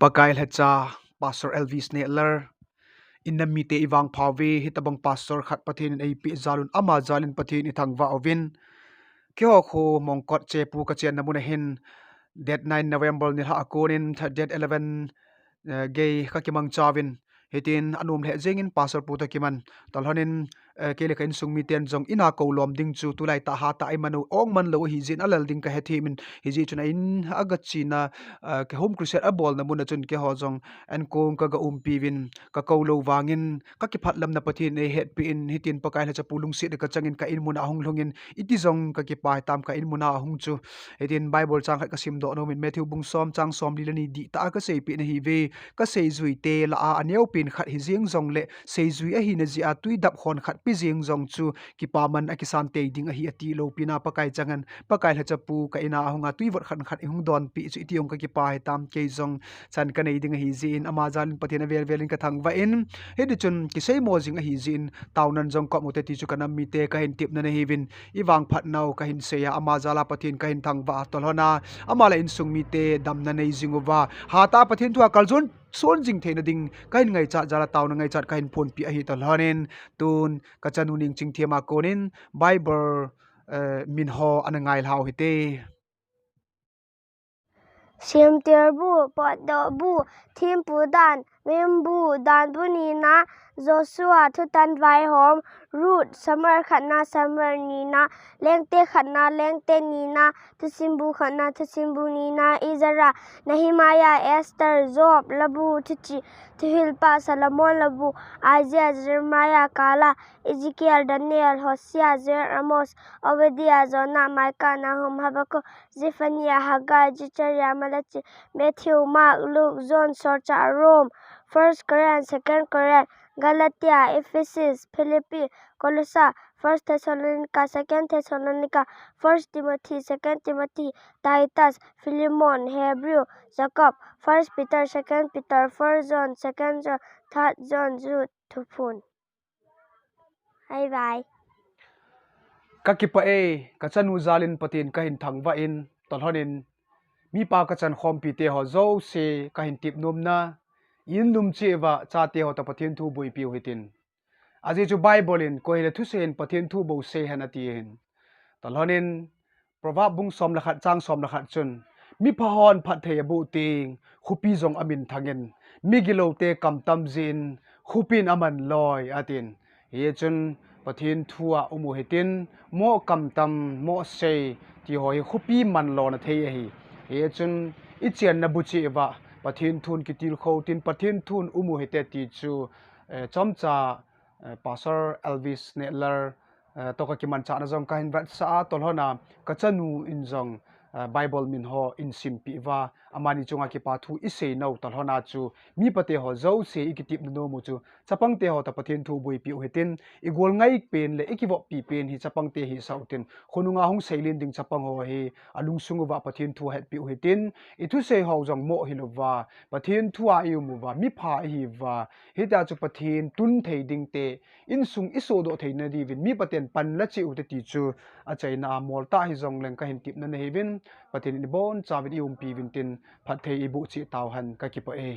pakai hacha Pastor Elvis Nehlal in the mite ivang phawi hitabang pastor khat pathin ei pi zalun ama zalin pathin ithangwa ovin kitilkhou Mongkot Chepu Kachanu hin date 9 November ni ha akonin date 11 gay kakimang chawin hitin anum le jengin pastor puta kiman talhanin kele kain sungmi ten jong ina ko lom ding chu tulai ta ha ta ai manu ong man lo hi jin alal ding ka hethi min hi ji chuna in agachina ke home crusade a bol na mun chun ke ho jong an kong ka ga pi win ka ko lo wangin ka ki phatlam na pathin e het pi in hitin pakai la cha pulung si de ka changin ka in mun ahung lungin iti jong ka ki pai tam ka in mun ahung chu hitin bible chang khat ka sim do no min Matthew bung som chang som lilani di ta ka sei pi na hi ve ka sei zui te la a aneu pin khat hi jing jong le sei zui a hi na ji a tui dap khon khat pi jing jong chu ki pa man a ki san te ding a hi ati lo pina pakai changan pakai la chapu ka ina ahunga tui vot khan khat hung don pi chu itiong ka ki pa he tam ke jong chan ka nei ding hi jin ama jan patin vel velin ka thang va in he di chun ki sei mo jing a hi jin taunan jong ko mote ti chu kanam mi te ka hin tip na hi win iwang phat nau ka hin se ya ama jala patin ka hin thang va tolhona ama la in sung mi te dam na nei jinguwa ha ta pathin tu akaljun son jing theina ding kain ngai cha jala taw na ngai chat kain phone pi a hi tal hanin tun Kachanu Chingthem a konin bible min ho an ngai lau hite Sim terbu pot do bu thim pu dan mem bu dan bu ni na Joshua thu tan vai hom root summer khana summer ni na lengte khana lengte ni na thu simbu khana thu simbu ni na Izara Nehemiah Esther Job labu thu chi thu hilpa Solomon labu Isaiah Jeremiah Kala Ezekiel Daniel Hosea Zer Amos Obadiah Jonah Micah Nahum Habakkuk Zephaniah Haggai Zechariah Malachi Matthew Mark Luke John Sorcha Rome 1 Corinthians 2 Corinthians Galatia Ephesus Philippi Colossae 1 Thessalonica 2 Thessalonica 1 Timothy 2 Timothy Titus Philemon Hebrew Jacob 1 Peter 2 Peter 1 John 2 John 3 John Jude Thupun Bye bye kakipa e Kachanu zalin patin ka hin thang va in tolhonin mi pa kachan khom pi te ho zo se ka hin tip nom na in lum che wa cha te ho ta pathin thu bui pi hitin aji chu bible in ko hele thu sen pathin thu bo se han ati hin tolhonin proverb bung som la khat chang som la khat chun mi pha hon phat the bu ting khupi jong amin thangen mi gilo te kam tam jin khupin aman loi atin ye chun pathin thua umu hitin mo kam tam mo se ti hoi khupi man lo na thei hi ye chun ichian na buchi wa pathin thun kitilkhou tin pathin thun umu hite ti chu chomcha Pastor Elvis Nehlal to ka kiman cha na jong kain vat sa tolhona Kachanu in jong bible min ho in sim pi wa amani chunga ki pa thu isei no tolhona chu mi pate ho zo se ikitip no mu chu chapang te ho ta pathin thu bui pi hitin igol ngai pen le ikiwo pi pen hi chapang te hi sautin khununga hung seilin ding chapang ho hi alung sungu wa pathin thu het pi hitin ithu se ho jong mo hiluwa pathin thu a yu mu wa mi pha hi wa hita chu pathin tun thei ding te in sung iso do theina di win mi paten pan la chi u te ti chu a chaina mol ta hi jong leng ka hin tip na ne win pathin ni bon chawit yum pi win tin phat thei ibu chi taw han ka ki pa e